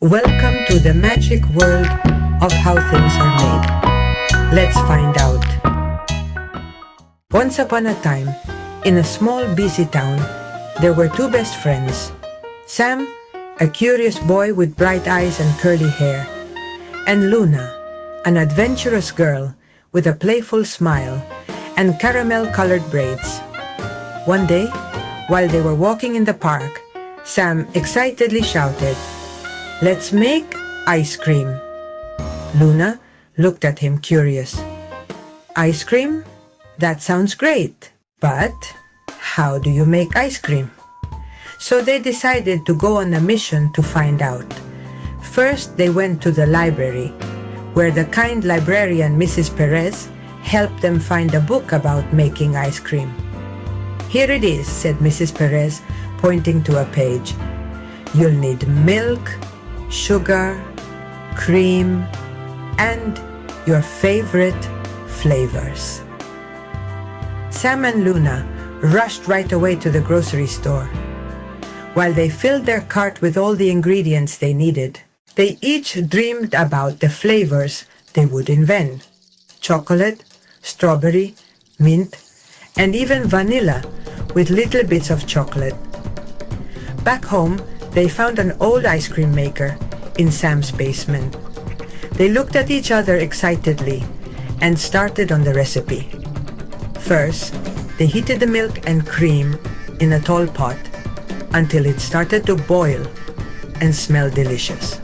Welcome to the magic world of how things are made. Let's find out. Once upon a time, in a small busy town, there were two best friends. Sam, a curious boy with bright eyes and curly hair, and Luna, an adventurous girl with a playful smile and caramel-colored braids. One day, while they were walking in the park, Sam excitedly shouted, "Let's make ice cream." Luna looked at him curious. "Ice cream? That sounds great. But how do you make ice cream?" So they decided to go on a mission to find out. First, they went to the library, where the kind librarian Mrs. Perez helped them find a book about making ice cream. "Here it is," said Mrs. Perez, pointing to a page. "You'll need milk, sugar, cream, and your favorite flavors." Sam and Luna rushed right away to the grocery store. While they filled their cart with all the ingredients they needed, they each dreamed about the flavors they would invent: chocolate, strawberry, mint, and even vanilla with little bits of chocolate. Back home, they found an old ice cream maker in Sam's basement. They looked at each other excitedly and started on the recipe. First, they heated the milk and cream in a tall pot until it started to boil and smell delicious.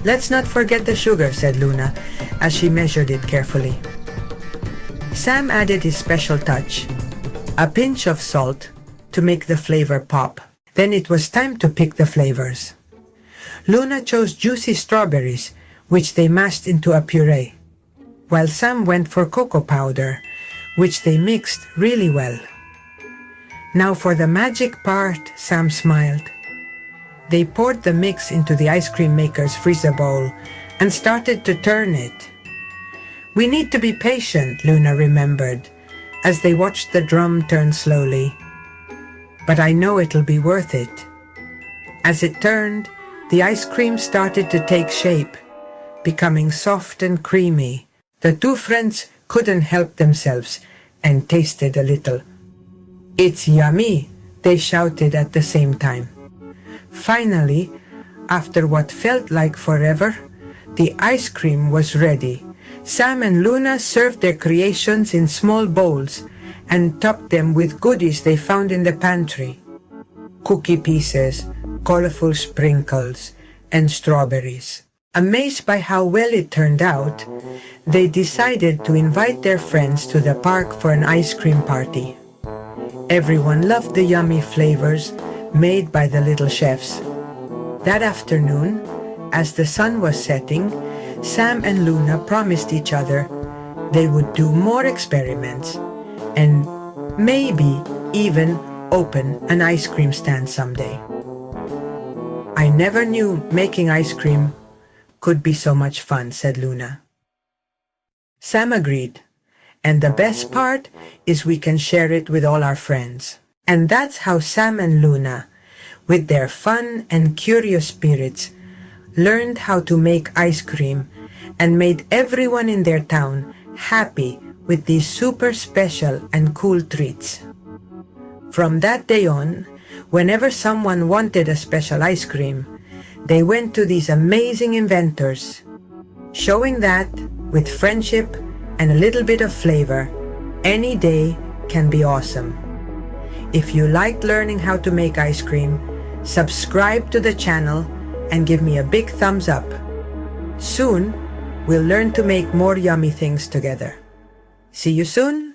"Let's not forget the sugar," said Luna as she measured it carefully. Sam added his special touch, a pinch of salt to make the flavor pop. Then it was time to pick the flavors. Luna chose juicy strawberries, which they mashed into a puree, while Sam went for cocoa powder, which they mixed really well. "Now for the magic part," Sam smiled. They poured the mix into the ice cream maker's freezer bowl and started to turn it. "We need to be patient," Luna remembered, as they watched the drum turn slowly. "But I know it'll be worth it." As it turned, the ice cream started to take shape, becoming soft and creamy. The two friends couldn't help themselves and tasted a little. "It's yummy!" they shouted at the same time. Finally, after what felt like forever, the ice cream was ready. Sam and Luna served their creations in small bowls and topped them with goodies they found in the pantry: cookie pieces, colorful sprinkles, and strawberries. Amazed by how well it turned out, they decided to invite their friends to the park for an ice cream party. Everyone loved the yummy flavors made by the little chefs. That afternoon, as the sun was setting, Sam and Luna promised each other they would do more experiments and maybe even open an ice cream stand someday. "I never knew making ice cream could be so much fun," said Luna. Sam agreed, "and the best part is we can share it with all our friends." And that's how Sam and Luna, with their fun and curious spirits, learned how to make ice cream and made everyone in their town happy with these super special and cool treats. From that day on, whenever someone wanted a special ice cream, they went to these amazing inventors, showing that, with friendship and a little bit of flavor, any day can be awesome. If you liked learning how to make ice cream, subscribe to the channel and give me a big thumbs up. Soon, we'll learn to make more yummy things together. See you soon!